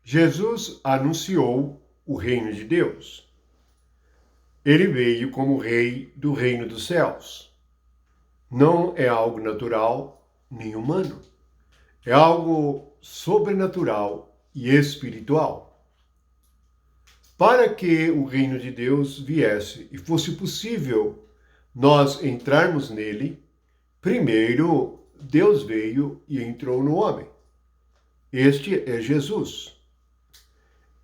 Jesus anunciou o reino de Deus. Ele veio como rei do reino dos céus. Não é algo natural nem humano. É algo sobrenatural e espiritual. Para que o reino de Deus viesse e fosse possível nós entrarmos nele, primeiro Deus veio e entrou no homem. Este é Jesus.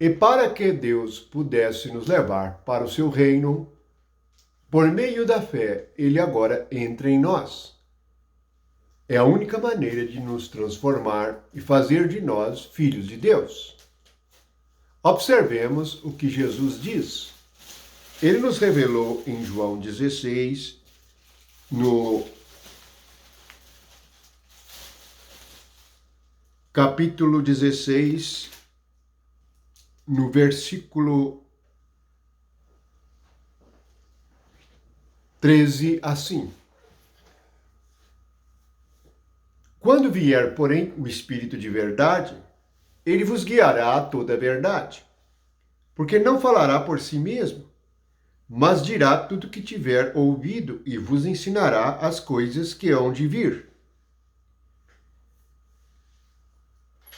E para que Deus pudesse nos levar para o seu reino, por meio da fé, ele agora entra em nós. É a única maneira de nos transformar e fazer de nós filhos de Deus. Observemos o que Jesus diz. Ele nos revelou em João 16, no capítulo 16, no versículo 13, assim. Quando vier, porém, o Espírito de verdade, ele vos guiará a toda a verdade, porque não falará por si mesmo, mas dirá tudo o que tiver ouvido e vos ensinará as coisas que hão de vir.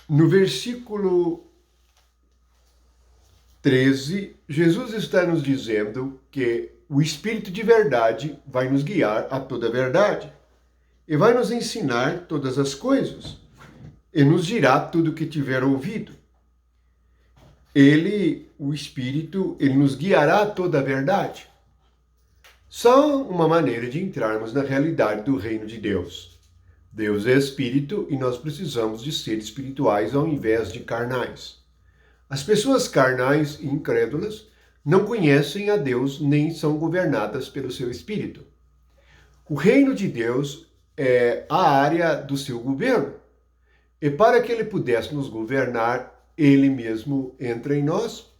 No versículo 13, Jesus está nos dizendo que o Espírito de verdade vai nos guiar a toda a verdade e vai nos ensinar todas as coisas e nos dirá tudo o que tiver ouvido. O Espírito, ele nos guiará a toda a verdade. Só uma maneira de entrarmos na realidade do reino de Deus. Deus é Espírito e nós precisamos de ser espirituais ao invés de carnais. As pessoas carnais e incrédulas não conhecem a Deus nem são governadas pelo seu Espírito. O reino de Deus é a área do seu governo. E para que ele pudesse nos governar, ele mesmo entra em nós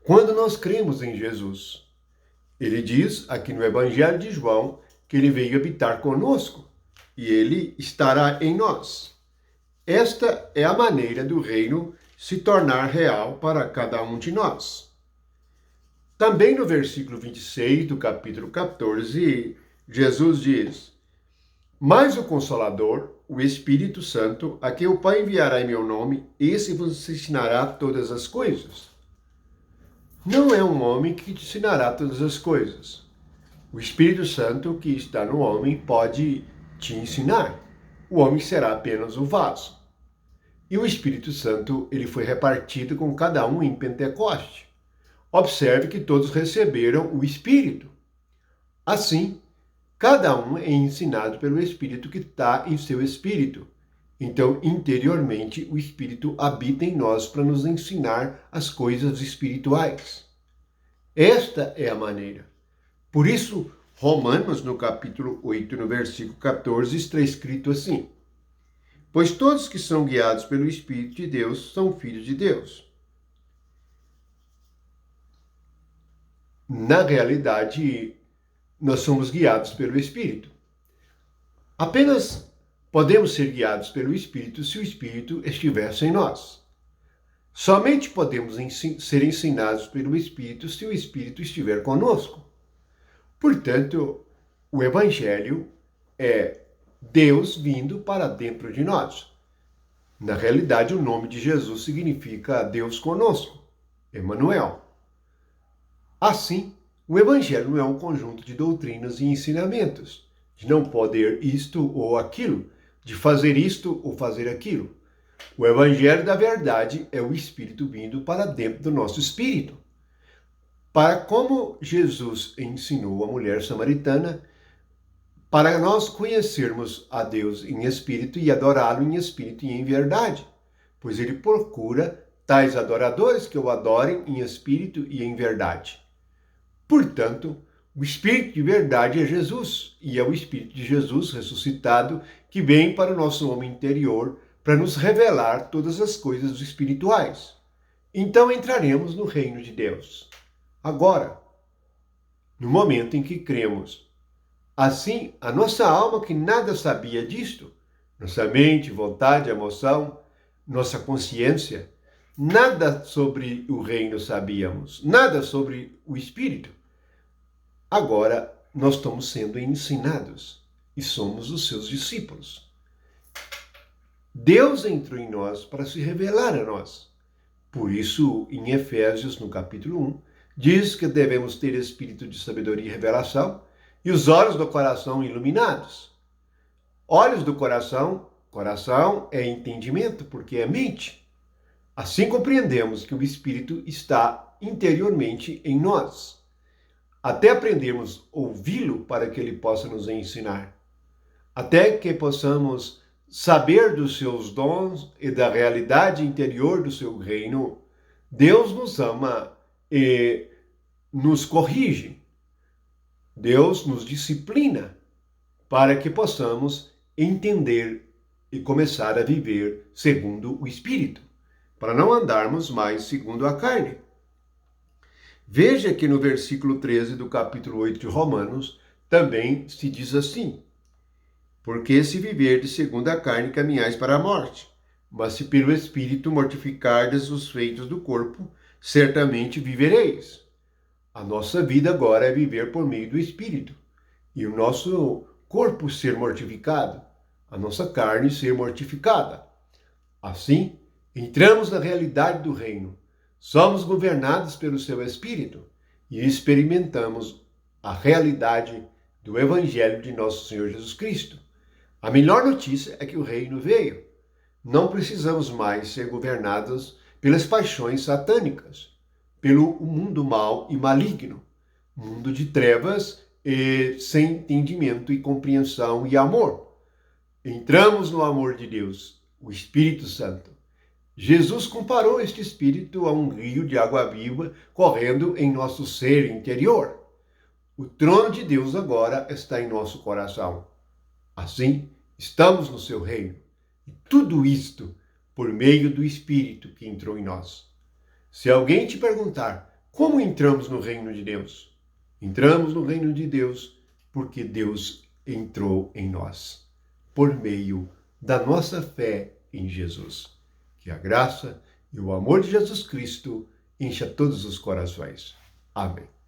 quando nós cremos em Jesus. Ele diz aqui no Evangelho de João que ele veio habitar conosco e ele estará em nós. Esta é a maneira do reino se tornar real para cada um de nós. Também no versículo 26 do capítulo 14, Jesus diz: Mas o Consolador, o Espírito Santo, a quem o Pai enviará em meu nome, esse vos ensinará todas as coisas. Não é um homem que te ensinará todas as coisas. O Espírito Santo que está no homem pode te ensinar. O homem será apenas o vaso. E o Espírito Santo, ele foi repartido com cada um em Pentecoste. Observe que todos receberam o Espírito. Assim, cada um é ensinado pelo Espírito que está em seu espírito. Então, interiormente, o Espírito habita em nós para nos ensinar as coisas espirituais. Esta é a maneira. Por isso, Romanos, no capítulo 8, no versículo 14, está escrito assim: Pois todos que são guiados pelo Espírito de Deus são filhos de Deus. Na realidade, nós somos guiados pelo Espírito. Apenas podemos ser guiados pelo Espírito se o Espírito estivesse em nós. Somente podemos ser ensinados pelo Espírito se o Espírito estiver conosco. Portanto, o Evangelho é Deus vindo para dentro de nós. Na realidade, o nome de Jesus significa Deus conosco, Emmanuel. Assim, o Evangelho não é um conjunto de doutrinas e ensinamentos, de não poder isto ou aquilo, de fazer isto ou fazer aquilo. O Evangelho da verdade é o Espírito vindo para dentro do nosso espírito. Para como Jesus ensinou a mulher samaritana, para nós conhecermos a Deus em espírito e adorá-lo em espírito e em verdade, pois ele procura tais adoradores que o adorem em espírito e em verdade. Portanto, o Espírito de verdade é Jesus, e é o Espírito de Jesus ressuscitado que vem para o nosso homem interior para nos revelar todas as coisas espirituais. Então entraremos no reino de Deus. Agora, no momento em que cremos. Assim, a nossa alma que nada sabia disto, nossa mente, vontade, emoção, nossa consciência, nada sobre o reino sabíamos, nada sobre o Espírito. Agora nós estamos sendo ensinados e somos os seus discípulos. Deus entrou em nós para se revelar a nós. Por isso, em Efésios, no capítulo 1, diz que devemos ter espírito de sabedoria e revelação e os olhos do coração iluminados. Olhos do coração, coração é entendimento, porque é mente. Assim compreendemos que o Espírito está interiormente em nós, até aprendermos a ouvi-lo para que ele possa nos ensinar, até que possamos saber dos seus dons e da realidade interior do seu reino. Deus nos ama e nos corrige. Deus nos disciplina para que possamos entender e começar a viver segundo o Espírito, para não andarmos mais segundo a carne. Veja que no versículo 13 do capítulo 8 de Romanos também se diz assim: porque se viverdes segundo a carne, caminhais para a morte. Mas se pelo Espírito mortificardes os feitos do corpo, certamente vivereis. A nossa vida agora é viver por meio do Espírito. E o nosso corpo ser mortificado, a nossa carne ser mortificada. Assim, entramos na realidade do reino. Somos governados pelo seu Espírito e experimentamos a realidade do Evangelho de nosso Senhor Jesus Cristo. A melhor notícia é que o reino veio. Não precisamos mais ser governados pelas paixões satânicas, pelo mundo mau e maligno, mundo de trevas e sem entendimento e compreensão e amor. Entramos no amor de Deus, o Espírito Santo. Jesus comparou este Espírito a um rio de água viva correndo em nosso ser interior. O trono de Deus agora está em nosso coração. Assim, estamos no seu reino. E tudo isto por meio do Espírito que entrou em nós. Se alguém te perguntar como entramos no reino de Deus, entramos no reino de Deus porque Deus entrou em nós, por meio da nossa fé em Jesus. Que a graça e o amor de Jesus Cristo encha todos os corações. Amém.